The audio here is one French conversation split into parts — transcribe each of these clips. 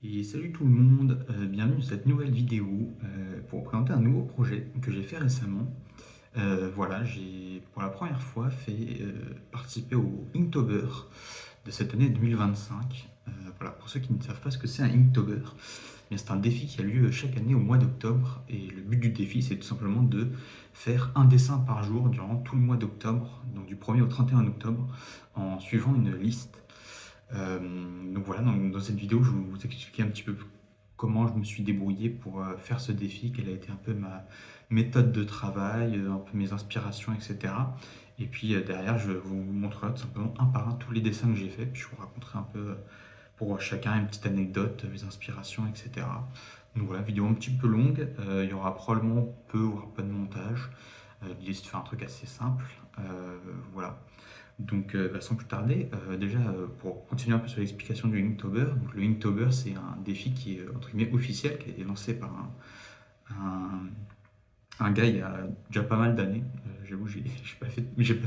Et salut tout le monde, bienvenue dans cette nouvelle vidéo pour vous présenter un nouveau projet que j'ai fait récemment. Voilà, j'ai pour la première fois fait participer au Inktober de cette année 2025. Voilà, pour ceux qui ne savent pas ce que c'est un Inktober, eh bien, c'est un défi qui a lieu chaque année au mois d'octobre. Et le but du défi, c'est tout simplement de faire un dessin par jour durant tout le mois d'octobre, donc du 1er au 31 octobre, en suivant une liste. Euh, donc voilà, dans cette vidéo, je vais vous expliquer un petit peu comment je me suis débrouillé pour faire ce défi, quelle a été un peu ma méthode de travail, un peu mes inspirations, etc. Et puis derrière, je vous montrerai tout simplement un par un tous les dessins que j'ai faits, puis je vous raconterai un peu pour chacun une petite anecdote, mes inspirations, etc. Donc voilà, vidéo un petit peu longue, il y aura probablement peu voire pas de montage. L'idée c'est de faire un truc assez simple. Voilà. Donc, sans plus tarder, déjà pour continuer un peu sur l'explication du Inktober, donc le Inktober c'est un défi qui est entre guillemets officiel, qui a été lancé par un gars il y a déjà pas mal d'années. J'avoue, j'ai pas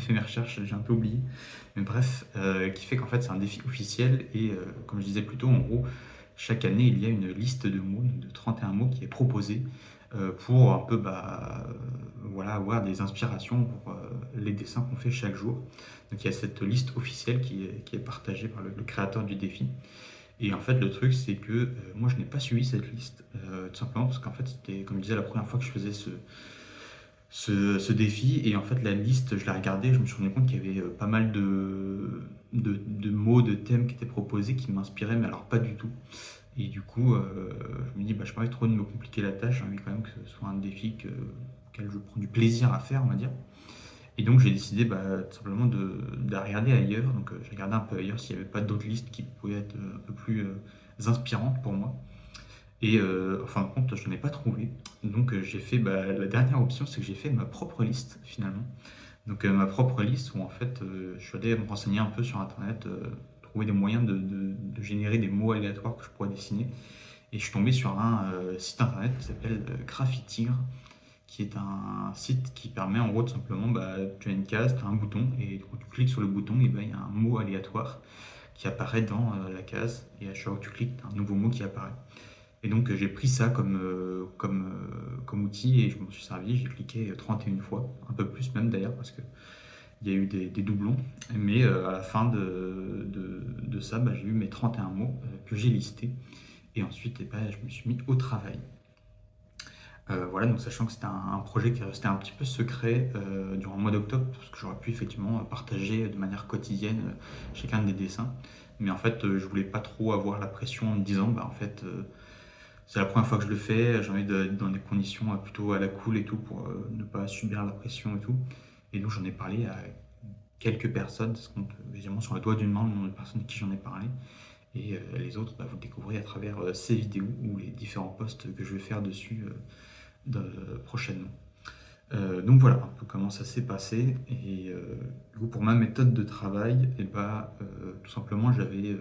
fait mes recherches, j'ai un peu oublié. Mais bref, qui fait qu'en fait c'est un défi officiel et comme je disais plus tôt, en gros, chaque année il y a une liste de mots, de 31 mots qui est proposée pour un peu voilà, avoir des inspirations pour les dessins qu'on fait chaque jour. Donc il y a cette liste officielle qui est partagée par le créateur du défi. Et en fait, le truc, c'est que moi, je n'ai pas suivi cette liste, tout simplement parce qu'en fait, c'était, comme je disais, la première fois que je faisais ce défi. Et en fait, la liste, je l'ai regardée, je me suis rendu compte qu'il y avait pas mal de mots, de thèmes qui étaient proposés qui m'inspiraient, mais alors pas du tout. Et du coup, je me dis, bah, je n'ai pas envie trop de me compliquer la tâche, j'ai envie quand même que ce soit un défi auquel je prends du plaisir à faire, on va dire. Et donc j'ai décidé tout simplement de regarder ailleurs. Donc j'ai regardé un peu ailleurs s'il n'y avait pas d'autres listes qui pouvaient être un peu plus inspirantes pour moi. Et en fin de compte, je n'en ai pas trouvé. Donc j'ai fait la dernière option, c'est que j'ai fait ma propre liste finalement. Donc ma propre liste où en fait je suis allé me renseigner un peu sur internet, trouver des moyens de générer des mots aléatoires que je pourrais dessiner. Et je suis tombé sur un site internet qui s'appelle Graffitigre, qui est un site qui permet en gros tout simplement, tu as une case, tu as un bouton, et quand tu cliques sur le bouton, et il y a un mot aléatoire qui apparaît dans la case, et à chaque fois que tu cliques, tu as un nouveau mot qui apparaît. Et donc j'ai pris ça comme outil et je m'en suis servi, j'ai cliqué 31 fois, un peu plus même d'ailleurs, parce qu'il y a eu des doublons, mais à la fin de ça, j'ai eu mes 31 mots que j'ai listés, et ensuite je me suis mis au travail. Voilà, donc sachant que c'était un projet qui est resté un petit peu secret durant le mois d'octobre, parce que j'aurais pu effectivement partager de manière quotidienne chacun des dessins. Mais en fait, je voulais pas trop avoir la pression en me disant, en fait, c'est la première fois que je le fais, j'ai envie d'être dans des conditions plutôt à la cool et tout, pour ne pas subir la pression et tout. Et donc j'en ai parlé à quelques personnes, ça se compte évidemment sur le doigt d'une main le nombre de personnes à qui j'en ai parlé. Et les autres, vous le découvrez à travers ces vidéos ou les différents posts que je vais faire dessus prochainement. Donc voilà un peu comment ça s'est passé. Et du coup, pour ma méthode de travail, tout simplement, je ne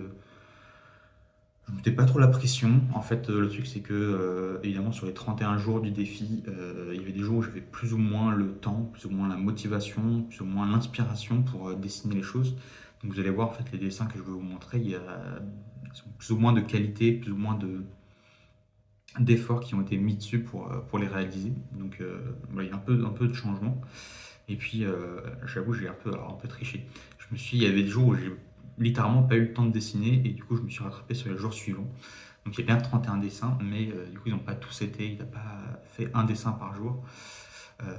mettais pas trop la pression. En fait, le truc, c'est que, évidemment, sur les 31 jours du défi, il y avait des jours où j'avais plus ou moins le temps, plus ou moins la motivation, plus ou moins l'inspiration pour dessiner les choses. Donc vous allez voir, en fait, les dessins que je vais vous montrer, ils sont plus ou moins de qualité, plus ou moins d'efforts qui ont été mis dessus pour les réaliser. Donc voilà, il y a un peu de changement. Et puis j'avoue, j'ai un peu triché. Il y avait des jours où j'ai littéralement pas eu le temps de dessiner et du coup je me suis rattrapé sur les jours suivants. Donc il y a bien 31 dessins, mais du coup ils n'ont pas tous été, il n'a pas fait un dessin par jour.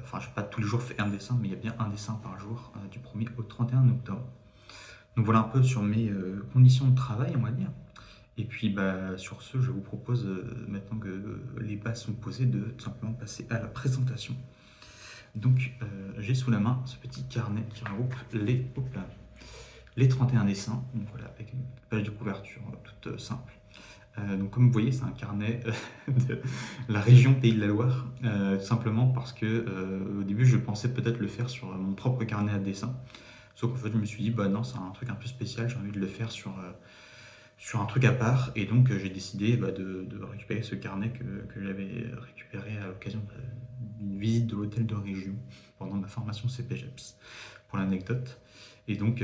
Enfin, je n'ai pas tous les jours fait un dessin, mais il y a bien un dessin par jour du 1er au 31 octobre. Donc voilà un peu sur mes conditions de travail, on va dire. Et puis sur ce, je vous propose, maintenant que les bases sont posées, de tout simplement passer à la présentation. Donc j'ai sous la main ce petit carnet qui regroupe les 31 dessins, donc voilà, avec une page de couverture toute simple. Donc comme vous voyez, c'est un carnet de la région Pays de la Loire, tout simplement parce que au début je pensais peut-être le faire sur mon propre carnet à dessin, sauf qu'en fait je me suis dit non, c'est un truc un peu spécial, j'ai envie de le faire sur un truc à part, et donc j'ai décidé de récupérer ce carnet que j'avais récupéré à l'occasion d'une visite de l'hôtel de région pendant ma formation CPGEPS, pour l'anecdote. Et donc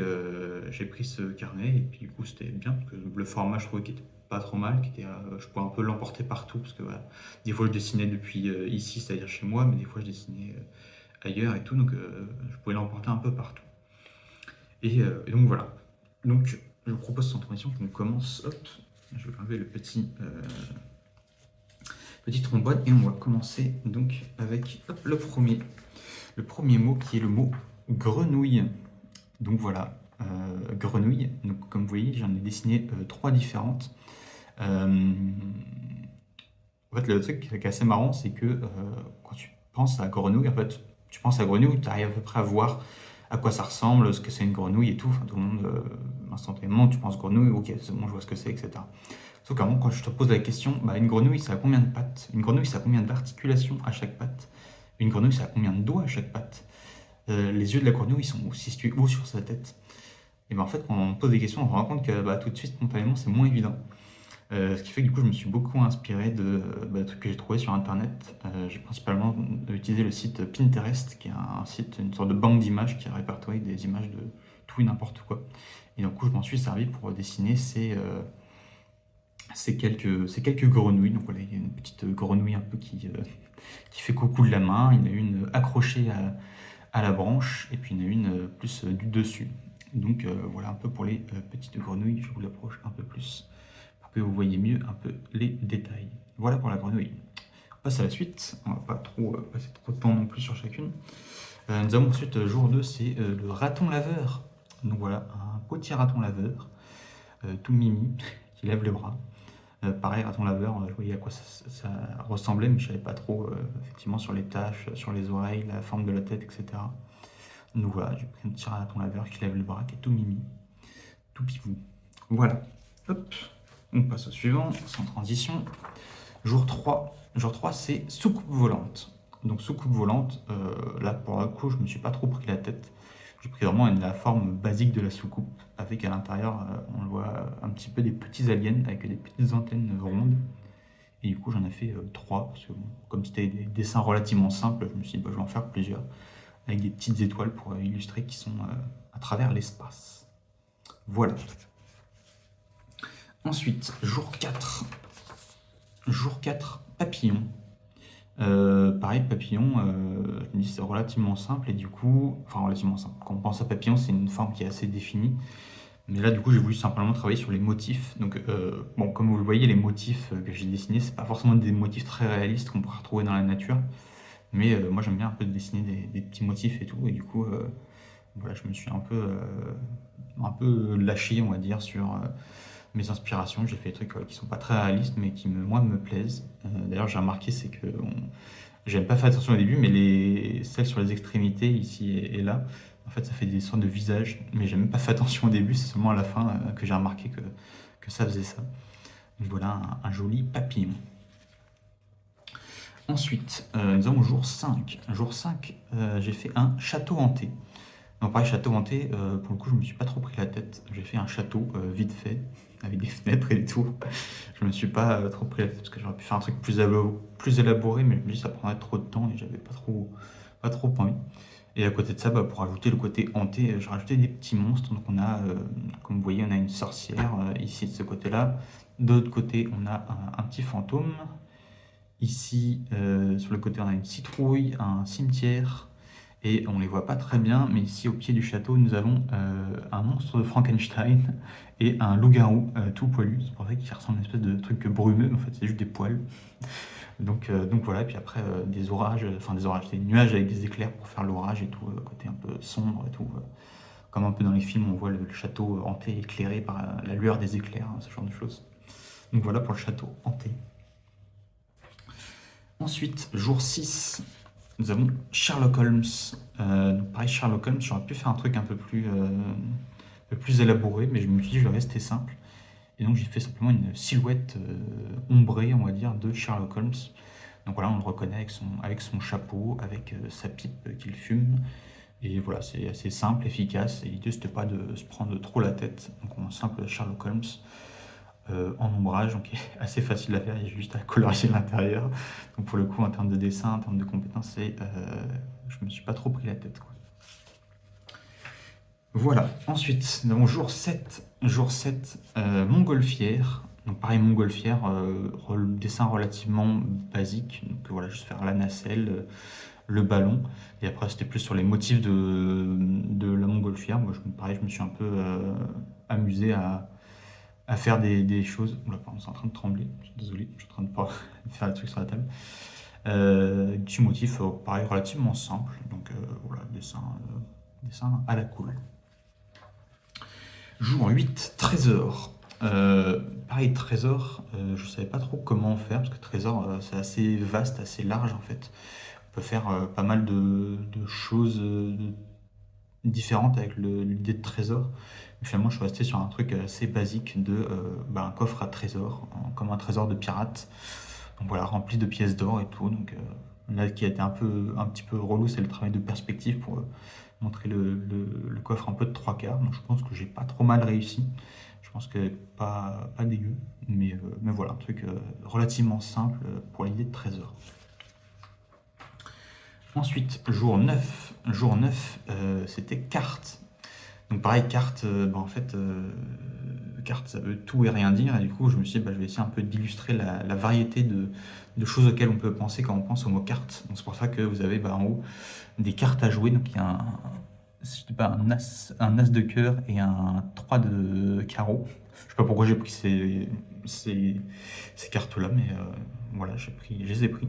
j'ai pris ce carnet, et puis du coup c'était bien, parce que le format je trouvais qu'il était pas trop mal, je pouvais un peu l'emporter partout, parce que voilà, des fois je dessinais depuis ici, c'est-à-dire chez moi, mais des fois je dessinais ailleurs et tout, donc je pouvais l'emporter un peu partout. Et donc voilà. Donc je vous propose sans transition qu'on commence. Hop, je vais enlever le petit trombone et on va commencer donc avec hop, le premier mot qui est le mot grenouille. Donc voilà, grenouille. Donc comme vous voyez, j'en ai dessiné 3 différentes. En fait, le truc qui est assez marrant, c'est que quand tu penses à grenouille, en fait, tu penses à grenouille, tu arrives à peu près à voir à quoi ça ressemble, ce que c'est une grenouille et tout. Enfin, tout le monde, instantanément, tu penses grenouille, ok, c'est bon, je vois ce que c'est, etc. Sauf qu'à quand je te pose la question, bah, une grenouille, ça a combien de pattes? Une grenouille, ça a combien d'articulations à chaque patte? Une grenouille, ça a combien de doigts à chaque patte? Les yeux de la grenouille, ils sont situés où sur sa tête? Et ben en fait, quand on pose des questions, on se rend compte que bah, tout de suite, spontanément, c'est moins évident. Ce qui fait que du coup, je me suis beaucoup inspiré de trucs que j'ai trouvé sur Internet. J'ai principalement utilisé le site Pinterest, qui est un site, une sorte de banque d'images qui répertorie des images de tout et n'importe quoi. Et du coup, je m'en suis servi pour dessiner ces quelques grenouilles. Donc voilà, il y a une petite grenouille un peu qui fait coucou de la main. Il y en a une accrochée à la branche, et puis il y en a une plus du dessus. Donc voilà un peu pour les petites grenouilles. Je vous l'approche un peu plus pour que vous voyez mieux un peu les détails. Voilà pour la grenouille. On passe à la suite. On va pas trop passer trop de temps non plus sur chacune. Nous avons ensuite jour 2, c'est le raton laveur. Donc voilà, un petit raton laveur, tout mimi, qui lève le bras. Pareil, raton laveur, je voyais à quoi ça ressemblait, mais je savais pas trop, effectivement, sur les taches, sur les oreilles, la forme de la tête, etc. Donc voilà, j'ai pris un petit raton laveur qui lève le bras, qui est tout mimi, tout pipou. Voilà. Hop, on passe au suivant, sans transition. Jour 3. Jour 3, c'est soucoupe volante. Donc soucoupe volante, là pour le coup, je me suis pas trop pris la tête. J'ai pris vraiment la forme basique de la soucoupe, avec à l'intérieur, on le voit un petit peu des petits aliens avec des petites antennes rondes. Et du coup, j'en ai fait 3, parce que bon, comme c'était des dessins relativement simples, je me suis dit, bah, je vais en faire plusieurs, avec des petites étoiles pour illustrer qui sont à travers l'espace. Voilà. Ensuite, jour 4. Jour 4, papillon. Pareil, papillon, je me dis c'est relativement simple et du coup, enfin relativement simple. Quand on pense à papillon, c'est une forme qui est assez définie. Mais là, du coup, j'ai voulu simplement travailler sur les motifs. Donc, bon, comme vous le voyez, les motifs que j'ai dessinés, c'est pas forcément des motifs très réalistes qu'on pourra retrouver dans la nature. Mais moi, j'aime bien un peu dessiner des petits motifs et tout. Et du coup, voilà, je me suis un peu lâché, on va dire, sur mes inspirations. J'ai fait des trucs qui sont pas très réalistes, mais qui, moi, me plaisent. D'ailleurs, j'ai remarqué, c'est que j'aime pas faire attention au début, mais celles sur les extrémités, ici et là, en fait, ça fait des sortes de visages. Mais j'ai même pas fait attention au début, c'est seulement à la fin que j'ai remarqué que ça faisait ça. Donc voilà, un joli papillon. Ensuite, nous avons jour 5. Jour 5, j'ai fait un château hanté. Donc pareil, château hanté, pour le coup, je me suis pas trop pris la tête. J'ai fait un château vite fait, avec des fenêtres et tout. Je me suis pas trop pris la tête, parce que j'aurais pu faire un truc plus élaboré, mais je me dis que ça prendrait trop de temps et j'avais pas trop envie. Et à côté de ça, bah, pour ajouter le côté hanté, j'ai rajouté des petits monstres. Donc on a, comme vous voyez, on a une sorcière ici de ce côté-là. De l'autre côté, on a un petit fantôme. Ici, sur le côté, on a une citrouille, un cimetière, et on les voit pas très bien, mais ici, au pied du château, nous avons un monstre de Frankenstein et un loup-garou tout poilu. C'est pour ça qu'il ressemble à une espèce de truc brumeux, mais en fait, c'est juste des poils. Donc voilà, et puis après, des orages, des nuages avec des éclairs pour faire l'orage et tout, côté un peu sombre et tout. Comme un peu dans les films, on voit le château hanté éclairé par la lueur des éclairs, ce genre de choses. Donc voilà pour le château hanté. Ensuite, jour 6, nous avons Sherlock Holmes. Donc pareil, Sherlock Holmes, j'aurais pu faire un truc un peu plus élaboré, mais je me suis dit je vais rester simple. Et donc j'ai fait simplement une silhouette ombrée, on va dire, de Sherlock Holmes. Donc voilà, on le reconnaît avec son chapeau, avec sa pipe qu'il fume. Et voilà, c'est assez simple, efficace. Et l'idée, c'était pas de se prendre trop la tête. Donc on a un simple Sherlock Holmes en ombrage, donc assez facile à faire, il y a juste à colorier l'intérieur. Donc pour le coup, en termes de dessin, en termes de compétences, je me suis pas trop pris la tête, quoi. Voilà, ensuite, nous avons jour 7. Jour 7, montgolfière. Donc pareil, montgolfière, dessin relativement basique. Donc voilà, juste faire la nacelle, le ballon. Et après, c'était plus sur les motifs de la montgolfière. Moi, pareil, je me suis un peu amusé à faire des choses. Oula, pardon, c'est en train de trembler. Je suis désolé, je suis en train de pas faire des trucs sur la table. Des petits motifs, pareil, relativement simples. Donc voilà, dessin à la cool. Jour 8, trésor. Pareil, trésor, je savais pas trop comment faire, parce que trésor, c'est assez vaste, assez large en fait. On peut faire pas mal de choses différentes avec l'idée de trésor. Mais finalement, je suis resté sur un truc assez basique de un coffre à trésor, comme un trésor de pirate. Donc voilà, rempli de pièces d'or et tout. Donc là, qui a été un petit peu relou, c'est le travail de perspective pour montrer le coffre un peu de trois quarts. Donc je pense que j'ai pas trop mal réussi. Je pense que pas dégueu. Mais voilà, un truc relativement simple pour l'idée de trésor. Ensuite, jour 9. Jour 9, c'était carte. Donc pareil, carte, en fait, carte, ça veut tout et rien dire. Et du coup, je me suis dit, je vais essayer un peu d'illustrer la variété de choses auxquelles on peut penser quand on pense au mot carte. Donc c'est pour ça que vous avez en haut des cartes à jouer. Donc il y a un as de cœur et un 3 de carreau. Je sais pas pourquoi j'ai pris ces cartes-là, mais voilà, je les ai pris.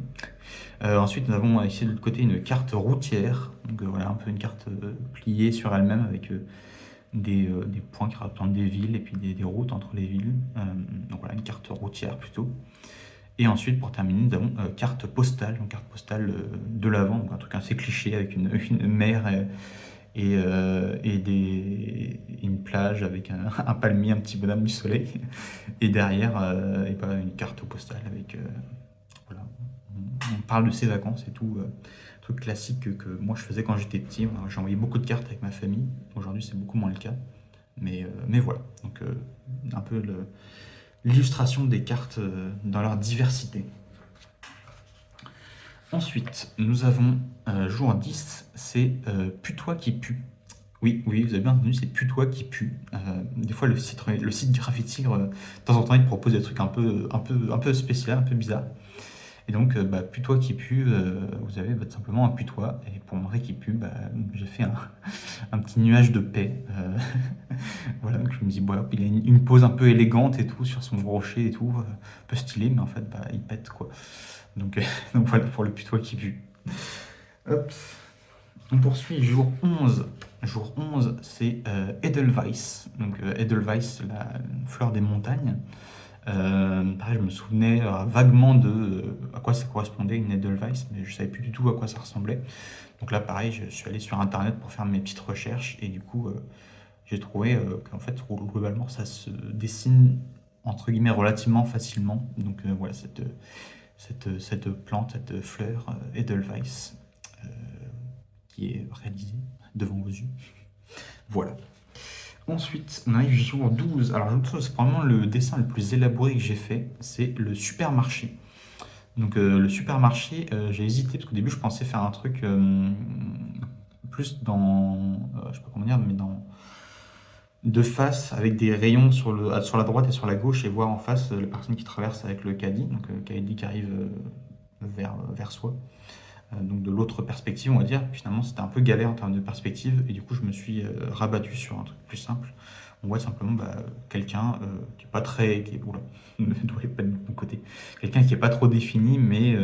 Ensuite, nous avons ici de l'autre côté une carte routière. Donc voilà, un peu une carte pliée sur elle-même avec des points qui représentent des villes et puis des routes entre les villes. Donc voilà, une carte routière plutôt. Et ensuite, pour terminer, nous avons carte postale, donc carte postale de l'avant, donc un truc assez cliché avec une mer et une plage avec un palmier, un petit bonhomme du soleil. Et derrière, une carte postale avec. Voilà, on parle de ses vacances et tout. Truc classique que moi je faisais quand j'étais petit. J'ai envoyé beaucoup de cartes avec ma famille. Aujourd'hui, c'est beaucoup moins le cas. Mais voilà. Donc, un peu l'illustration des cartes dans leur diversité. Ensuite, nous avons jour 10, c'est Putois qui pue. Oui, vous avez bien entendu, c'est Putois qui pue. Des fois, le site Graffiti, de temps en temps, il te propose des trucs un peu spéciaux, un peu bizarres. Et donc, Putois qui pue, vous avez simplement un putois. Et pour montrer qu'il pue, j'ai fait un petit nuage de paix. Voilà, donc je me dis, il a une pose un peu élégante et tout, sur son rocher et tout, un peu stylé, mais en fait, il pète, quoi. Donc, donc voilà pour le putois qui pue. Hop. On poursuit jour 11. Jour 11, c'est Edelweiss. Donc Edelweiss, la fleur des montagnes. Pareil, je me souvenais vaguement de à quoi ça correspondait une Edelweiss, mais je savais plus du tout à quoi ça ressemblait. Donc là, pareil, je suis allé sur internet pour faire mes petites recherches et du coup, j'ai trouvé qu'en fait, globalement, ça se dessine entre guillemets relativement facilement. Donc voilà, cette plante, cette fleur Edelweiss qui est réalisée devant vos yeux. Voilà. Ensuite, on arrive jour 12. Alors, c'est probablement le dessin le plus élaboré que j'ai fait, c'est le supermarché. Donc, le supermarché, j'ai hésité parce qu'au début, je pensais faire un truc plus dans, je sais pas comment dire, mais de face avec des rayons sur la droite et sur la gauche et voir en face la personne qui traverse avec le caddie, donc caddie qui arrive vers soi. Donc de l'autre perspective, on va dire. Finalement, c'était un peu galère en termes de perspective, et du coup, je me suis rabattu sur un truc plus simple. On voit simplement quelqu'un qui est pas très, oula, ne doit pas de mon côté. Quelqu'un qui est pas trop défini, mais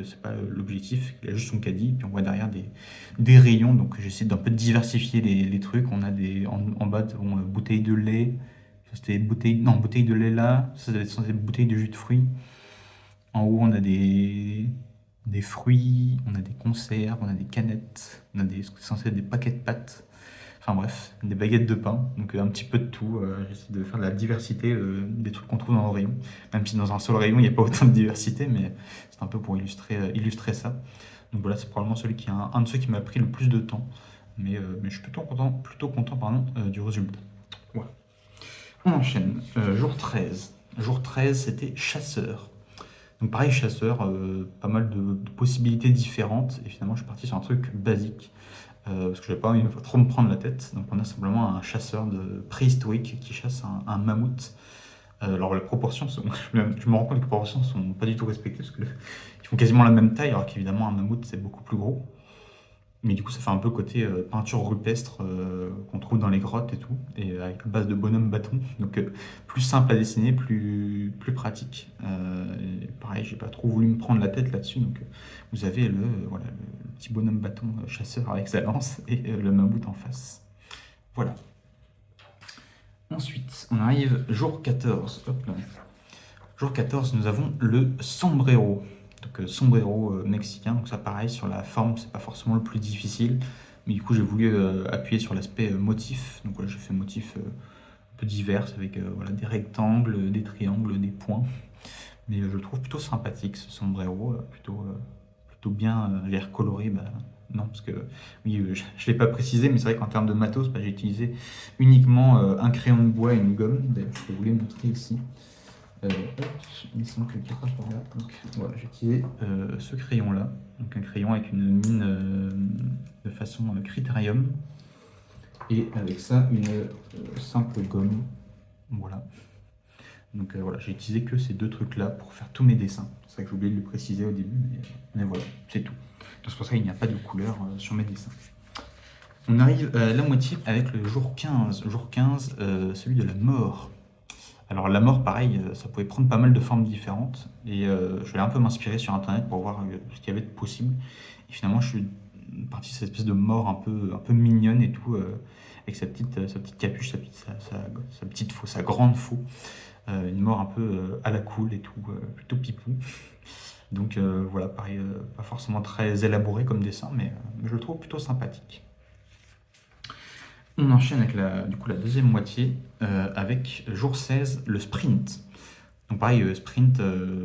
c'est pas l'objectif. Il a juste son caddie, puis on voit derrière des rayons. Donc j'essaie d'un peu diversifier les trucs. On a en bas, bouteilles de lait. C'était bouteille de lait là. Ça devait être censé être bouteille de jus de fruits. En haut, on a des fruits, on a des conserves, on a des canettes, on a censé être des paquets de pâtes, enfin bref, des baguettes de pain, donc un petit peu de tout. J'essaie de faire de la diversité des trucs qu'on trouve dans le rayon, même si dans un seul rayon il n'y a pas autant de diversité, mais c'est un peu pour illustrer ça. Donc voilà, c'est probablement un de ceux qui m'a pris le plus de temps, mais je suis plutôt content du résultat. Voilà. On enchaîne. Jour 13. Jour 13, c'était chasseur. Donc pareil, chasseur, pas mal de possibilités différentes, et finalement je suis parti sur un truc basique, parce que j'avais pas envie de trop me prendre la tête. Donc on a simplement un chasseur préhistorique qui chasse un mammouth Alors les proportions sont je me rends compte que les proportions sont pas du tout respectées parce qu'ils font quasiment la même taille, alors qu'évidemment un mammouth c'est beaucoup plus gros. Mais du coup ça fait un peu côté peinture rupestre qu'on trouve dans les grottes et tout, et avec à base de bonhomme bâton. Donc plus simple à dessiner, plus pratique. Et pareil, j'ai pas trop voulu me prendre la tête là-dessus, donc vous avez voilà, le petit bonhomme bâton chasseur avec sa lance et le mammouth en face. Voilà. Ensuite, on arrive jour 14. Hop là. Jour 14, nous avons le sombrero. Donc sombrero mexicain. Donc ça pareil, sur la forme, c'est pas forcément le plus difficile. Mais du coup, j'ai voulu appuyer sur l'aspect motif. Donc voilà, j'ai fait motif un peu divers avec voilà, des rectangles, des triangles, des points. Mais je le trouve plutôt sympathique ce sombrero, plutôt bien l'air coloré. Bah, non, parce que oui, je ne l'ai pas précisé, mais c'est vrai qu'en termes de matos, bah, j'ai utilisé uniquement un crayon de bois et une gomme. D'ailleurs, je vais vous les montrer ici. Hop, il me semble que le cadre par là. Donc voilà, j'ai utilisé ce crayon-là. Donc un crayon avec une mine de façon critérium. Et avec ça, une simple gomme. Voilà. Donc voilà, j'ai utilisé que ces deux trucs-là pour faire tous mes dessins. C'est vrai que j'ai oublié de le préciser au début, mais voilà, c'est tout. Donc c'est pour ça qu'il n'y a pas de couleur sur mes dessins. On arrive à la moitié avec le jour 15. Jour 15, celui de la mort. Alors la mort, pareil, ça pouvait prendre pas mal de formes différentes. Et je vais un peu m'inspirer sur Internet pour voir ce qu'il y avait de possible. Et finalement, je suis parti de cette espèce de mort un peu mignonne et tout, avec sa petite capuche, sa petite faux, sa grande faux. Une mort un peu à la cool et tout, plutôt pipou. Donc voilà, pareil, pas forcément très élaboré comme dessin, mais je le trouve plutôt sympathique. On enchaîne avec du coup, la deuxième moitié, avec jour 16, le sprint. Donc pareil, sprint,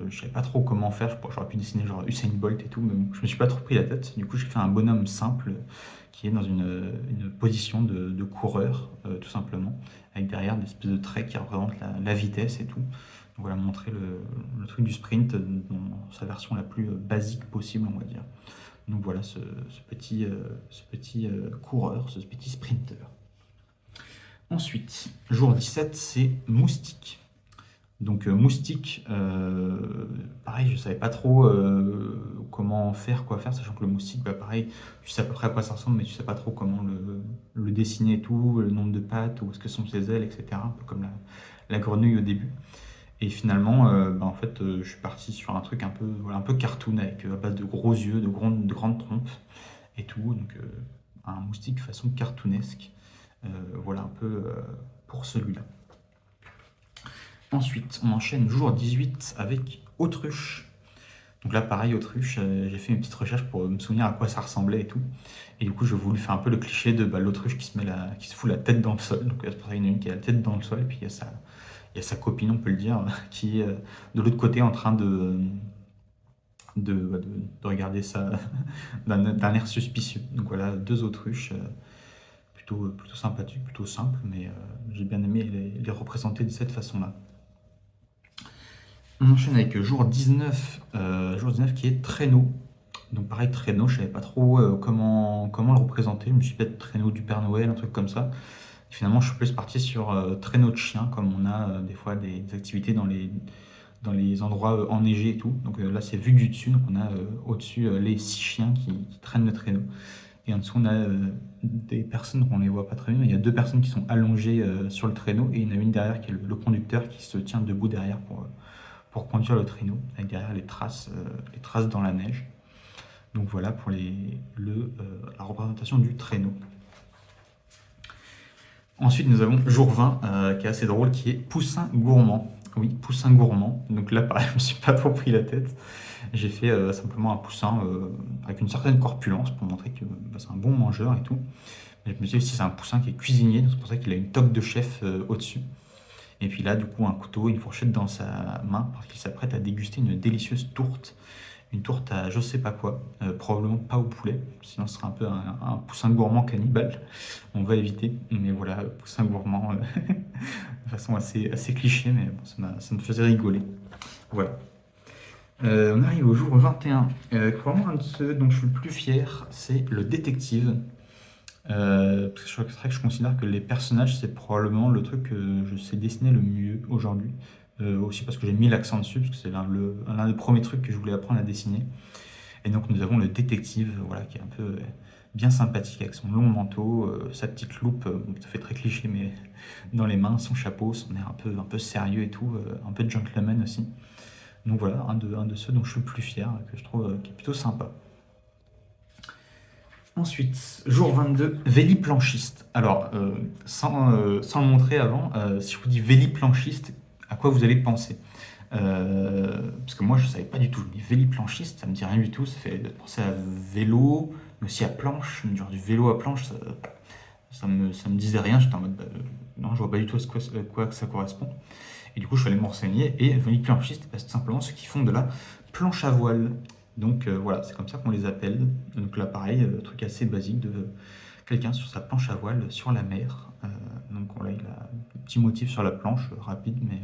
je savais pas trop comment faire, j'aurais pu dessiner genre Usain Bolt et tout, mais bon, je me suis pas trop pris la tête. Du coup, j'ai fait un bonhomme simple qui est dans une position de coureur, tout simplement, avec derrière des espèces de traits qui représentent la vitesse et tout. Donc voilà, montrer le truc du sprint dans sa version la plus basique possible, on va dire. Donc voilà, ce petit coureur, ce petit sprinter. Ensuite, jour 17, c'est moustique. Donc moustique, pareil, je savais pas trop comment faire, quoi faire, sachant que le moustique, bah, pareil, tu sais à peu près à quoi ça ressemble, mais tu sais pas trop comment le dessiner et tout, le nombre de pattes, où est-ce que sont ses ailes, etc. Un peu comme la grenouille au début. Et finalement, bah, en fait, je suis parti sur un truc voilà, un peu cartoon, avec à base de gros yeux, de grandes trompes et tout. Donc un moustique façon cartoonesque. Voilà un peu pour celui-là. Ensuite, on enchaîne jour 18 avec autruche. Donc là, pareil, autruche, j'ai fait une petite recherche pour me souvenir à quoi ça ressemblait et tout. Et du coup, je voulais faire un peu le cliché de l'autruche qui se fout la tête dans le sol. Donc c'est pour ça qu'il y en a une qui a la tête dans le sol, et puis il y a sa copine, on peut le dire, qui est de l'autre côté en train de regarder ça d'un air suspicieux. Donc voilà, deux autruches, plutôt sympathiques, plutôt simples, mais j'ai bien aimé les représenter de cette façon-là. On enchaîne avec jour 19 qui est traîneau. Donc pareil, traîneau, je savais pas trop comment le représenter. Je me suis dit peut-être traîneau du Père Noël, un truc comme ça. Et finalement, je suis plus parti sur traîneau de chien, comme on a des fois des activités dans les endroits enneigés et tout. Donc là, c'est vu du dessus. Donc on a au-dessus les 6 chiens qui traînent le traîneau. Et en dessous, on a des personnes, on les voit pas très bien. Il y a deux personnes qui sont allongées sur le traîneau, et il y en a une derrière qui est le conducteur qui se tient debout derrière pour conduire le traîneau, avec derrière les traces dans la neige. Donc voilà pour la représentation du traîneau. Ensuite, nous avons jour 20, qui est assez drôle, qui est poussin gourmand. Oui, poussin gourmand. Donc là, pareil, je me suis pas trop pris la tête. J'ai fait simplement un poussin avec une certaine corpulence pour montrer que c'est un bon mangeur et tout. Mais je me suis dit aussi, c'est un poussin qui est cuisinier, donc c'est pour ça qu'il a une toque de chef au-dessus. Et puis là, du coup, un couteau, une fourchette dans sa main, parce qu'il s'apprête à déguster une délicieuse tourte. Une tourte à je sais pas quoi, probablement pas au poulet, sinon ce serait un peu un poussin gourmand cannibale. On va éviter, mais voilà, poussin gourmand, de façon assez cliché, mais bon, ça me faisait rigoler. Voilà. On arrive au jour 21. Probablement un de ceux dont je suis le plus fier, c'est le détective. Parce que c'est vrai que je considère que les personnages, c'est probablement le truc que je sais dessiner le mieux aujourd'hui. Aussi parce que j'ai mis l'accent dessus, parce que c'est l'un des premiers trucs que je voulais apprendre à dessiner. Et donc nous avons le détective, voilà, qui est un peu bien sympathique avec son long manteau, sa petite loupe, ça fait très cliché, mais dans les mains, son chapeau, son air un peu sérieux et tout, un peu gentleman aussi. Donc voilà, un de ceux dont je suis le plus fier, que je trouve qui est plutôt sympa. Ensuite, jour 22, véliplanchiste. Alors, sans le montrer avant, si je vous dis véliplanchiste, à quoi vous allez penser? Parce que moi, je ne savais pas du tout. Je me dis véliplanchiste, ça me dit rien du tout. Ça fait penser à vélo, mais aussi à planche, genre du vélo à planche. Ça me disait rien. J'étais en mode, non, je vois pas du tout à quoi que ça correspond. Et du coup, je suis allé me renseigner. Et véliplanchiste, c'est tout simplement ceux qui font de la planche à voile. Donc voilà, c'est comme ça qu'on les appelle. Donc là, pareil, truc assez basique de quelqu'un sur sa planche à voile sur la mer. Donc voilà, il a un petit motif sur la planche, rapide, mais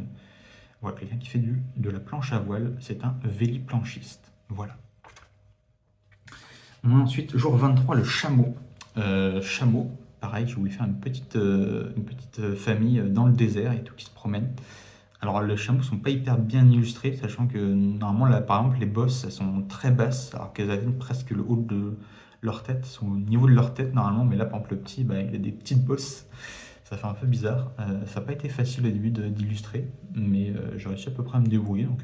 voilà, quelqu'un qui fait de la planche à voile, c'est un véliplanchiste. Voilà. Ensuite, jour 23, le chameau. Chameau, pareil, je voulais faire une petite famille dans le désert et tout qui se promène. Alors, les chameaux sont pas hyper bien illustrés, sachant que normalement, là, par exemple, les bosses, elles sont très basses, alors qu'elles atteignent presque le haut de leur tête, elles sont au niveau de leur tête normalement, mais là, par exemple, le petit, bah, il a des petites bosses, ça fait un peu bizarre. Ça n'a pas été facile au début d'illustrer, mais j'ai réussi à peu près à me débrouiller, donc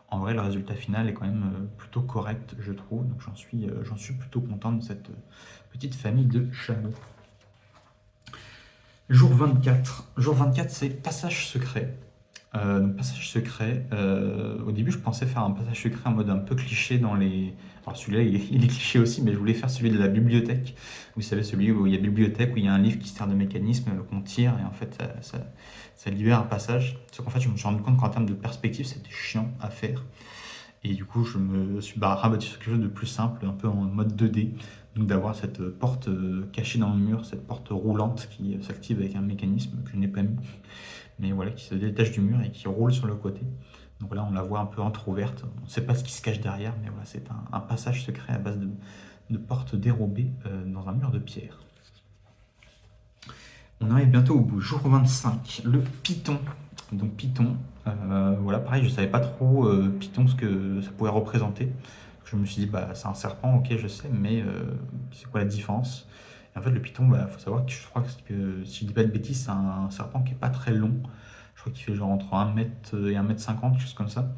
en vrai, le résultat final est quand même plutôt correct, je trouve, donc j'en suis plutôt content de cette petite famille de chameaux. Jour 24. Jour 24, c'est passage secret. Donc passage secret, au début je pensais faire un passage secret en mode un peu cliché dans les... Alors celui-là il est cliché aussi, mais je voulais faire celui de la bibliothèque. Vous savez, celui où il y a bibliothèque, où il y a un livre qui sert de mécanisme qu'on tire et en fait ça libère un passage. Sauf qu'en fait je me suis rendu compte qu'en termes de perspective c'était chiant à faire. Et du coup je me suis rabattu sur quelque chose de plus simple, un peu en mode 2D. Donc d'avoir cette porte cachée dans le mur, cette porte roulante qui s'active avec un mécanisme que je n'ai pas mis, mais voilà, qui se détache du mur et qui roule sur le côté. Donc là, on la voit un peu entrouverte. On ne sait pas ce qui se cache derrière, mais voilà, c'est un passage secret à base de portes dérobées dans un mur de pierre. On arrive bientôt au bout. Jour 25, le Python. Donc Python, voilà, pareil, je ne savais pas trop Python ce que ça pouvait représenter. Je me suis dit, bah, c'est un serpent, ok, je sais, mais c'est quoi la différence? Et en fait, le Python, bah, faut savoir que je crois que si je dis pas de bêtises, c'est un serpent qui est pas très long. Je crois qu'il fait genre entre 1 mètre et 1 mètre 50, quelque chose comme ça.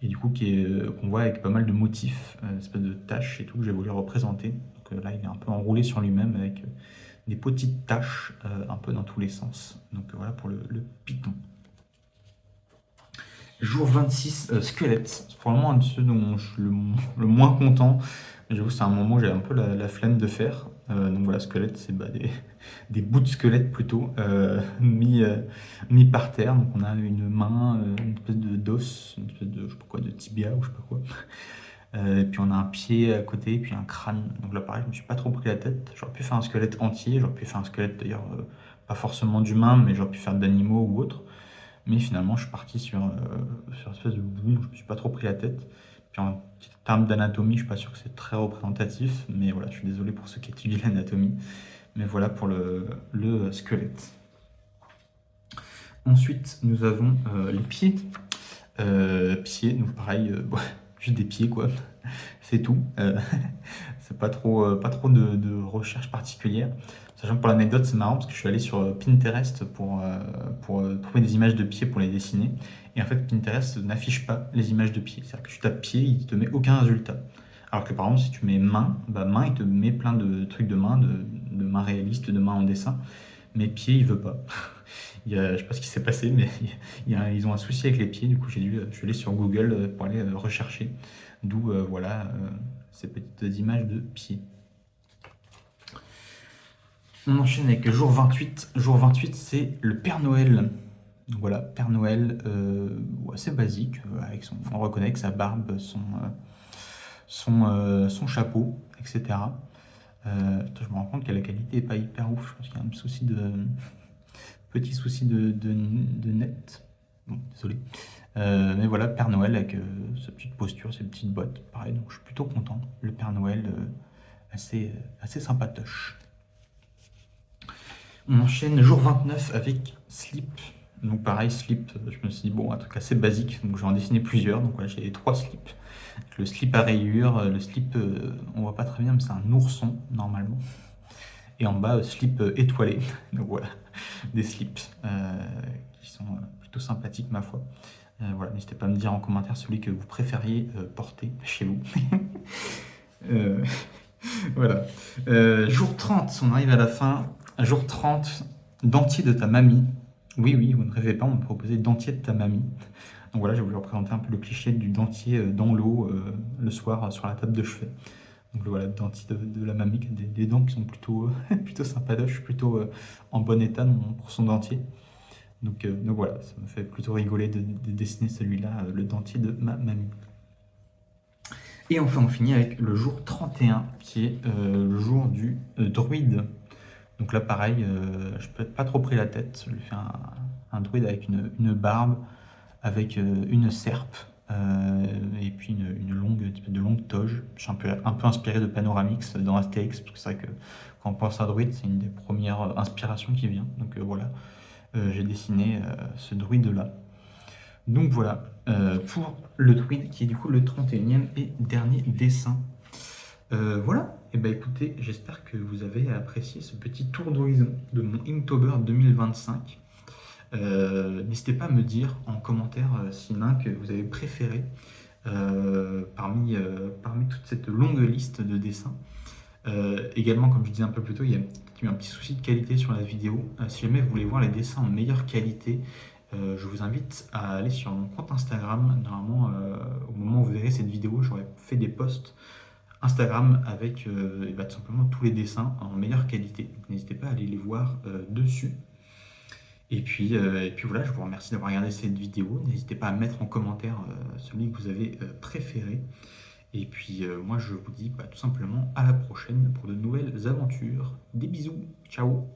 Et du coup, qu'on voit avec pas mal de motifs, une espèce de taches et tout que j'ai voulu représenter. Donc là, il est un peu enroulé sur lui-même avec des petites taches un peu dans tous les sens. Donc voilà pour le Python. Jour 26, squelette. C'est probablement un de ceux dont je suis le moins content. J'avoue, c'est un moment où j'ai un peu la flemme de faire. Donc voilà, squelette, c'est bah, des bouts de squelette plutôt, mis par terre. Donc on a une main, une espèce d'os, une espèce de, je sais pas quoi, de tibia ou je sais pas quoi. Et puis on a un pied à côté, puis un crâne. Donc là pareil, je me suis pas trop pris la tête. J'aurais pu faire un squelette entier, j'aurais pu faire un squelette d'ailleurs, pas forcément d'humain, mais j'aurais pu faire d'animaux ou autre. Mais finalement, je suis parti sur une espèce de bout, je me suis pas trop pris la tête. Puis en termes d'anatomie, je suis pas sûr que c'est très représentatif, mais voilà, je suis désolé pour ceux qui étudient l'anatomie. Mais voilà pour le squelette. Ensuite, nous avons les pieds. Pieds, donc pareil, bon, juste des pieds quoi, c'est tout. C'est pas trop de recherche particulière. Sachant que pour l'anecdote, c'est marrant parce que je suis allé sur Pinterest pour trouver des images de pieds pour les dessiner. Et en fait, Pinterest n'affiche pas les images de pieds. C'est-à-dire que tu tapes pied, il te met aucun résultat. Alors que par exemple, si tu mets main, bah main, il te met plein de trucs de main, de main réaliste, de main en dessin. Mais pieds, il veut pas. Je sais pas ce qui s'est passé, mais ils ont un souci avec les pieds. Du coup, je suis allé sur Google pour aller rechercher. D'où voilà ces petites images de pieds. On enchaîne avec jour 28. Jour 28, c'est le Père Noël. Donc voilà, Père Noël, assez basique, on reconnaît que sa barbe, son chapeau, etc. Je me rends compte que la qualité n'est pas hyper ouf. Je pense qu'il y a un petit souci de net. Bon, désolé. Mais voilà, Père Noël avec sa petite posture, ses petites bottes. Pareil, donc je suis plutôt content. Le Père Noël, assez sympatoche. On enchaîne jour 29 avec slip. Donc pareil, slip, je me suis dit, bon, un truc assez basique, donc je vais en dessiner plusieurs. Donc voilà, j'ai 3 slips. Le slip à rayures, le slip, on voit pas très bien, mais c'est un ourson, normalement. Et en bas, slip étoilé. Donc voilà, des slips qui sont plutôt sympathiques, ma foi. Voilà, n'hésitez pas à me dire en commentaire celui que vous préfériez porter chez vous. Euh, voilà. Jour 30, on arrive à la fin. Jour 30, dentier de ta mamie. Oui, oui, vous ne rêvez pas, on me proposait dentier de ta mamie. Donc voilà, je vais vous représenter un peu le cliché du dentier dans l'eau le soir sur la table de chevet. Donc voilà, le dentier de la mamie qui a des dents qui sont plutôt, plutôt sympatoches, plutôt en bon état pour son dentier. Donc voilà, ça me fait plutôt rigoler de dessiner celui-là, le dentier de ma mamie. Et enfin, on finit avec le jour 31, qui est le jour du druide. Donc là, pareil, je peux pas trop pris la tête. Je lui fais un druide avec une barbe, avec une serpe, et puis une longue toge. Je suis un peu inspiré de Panoramix dans Astérix, parce que c'est vrai que quand on pense à druide, c'est une des premières inspirations qui vient. Donc voilà, j'ai dessiné ce druide-là. Donc voilà, pour le druide qui est du coup le 31e et dernier dessin. Voilà, et bah écoutez, j'espère que vous avez apprécié ce petit tour d'horizon de mon Inktober 2025. N'hésitez pas à me dire en commentaire s'il y en a un que vous avez préféré parmi toute cette longue liste de dessins. Également, comme je disais un peu plus tôt, il y a eu un petit souci de qualité sur la vidéo. Si jamais vous voulez voir les dessins en meilleure qualité, je vous invite à aller sur mon compte Instagram. Normalement, au moment où vous verrez cette vidéo, j'aurai fait des posts Instagram avec tout simplement tous les dessins en meilleure qualité. Donc, n'hésitez pas à aller les voir dessus. Et puis voilà, je vous remercie d'avoir regardé cette vidéo. N'hésitez pas à mettre en commentaire celui que vous avez préféré. Et puis moi je vous dis tout simplement à la prochaine pour de nouvelles aventures. Des bisous, ciao!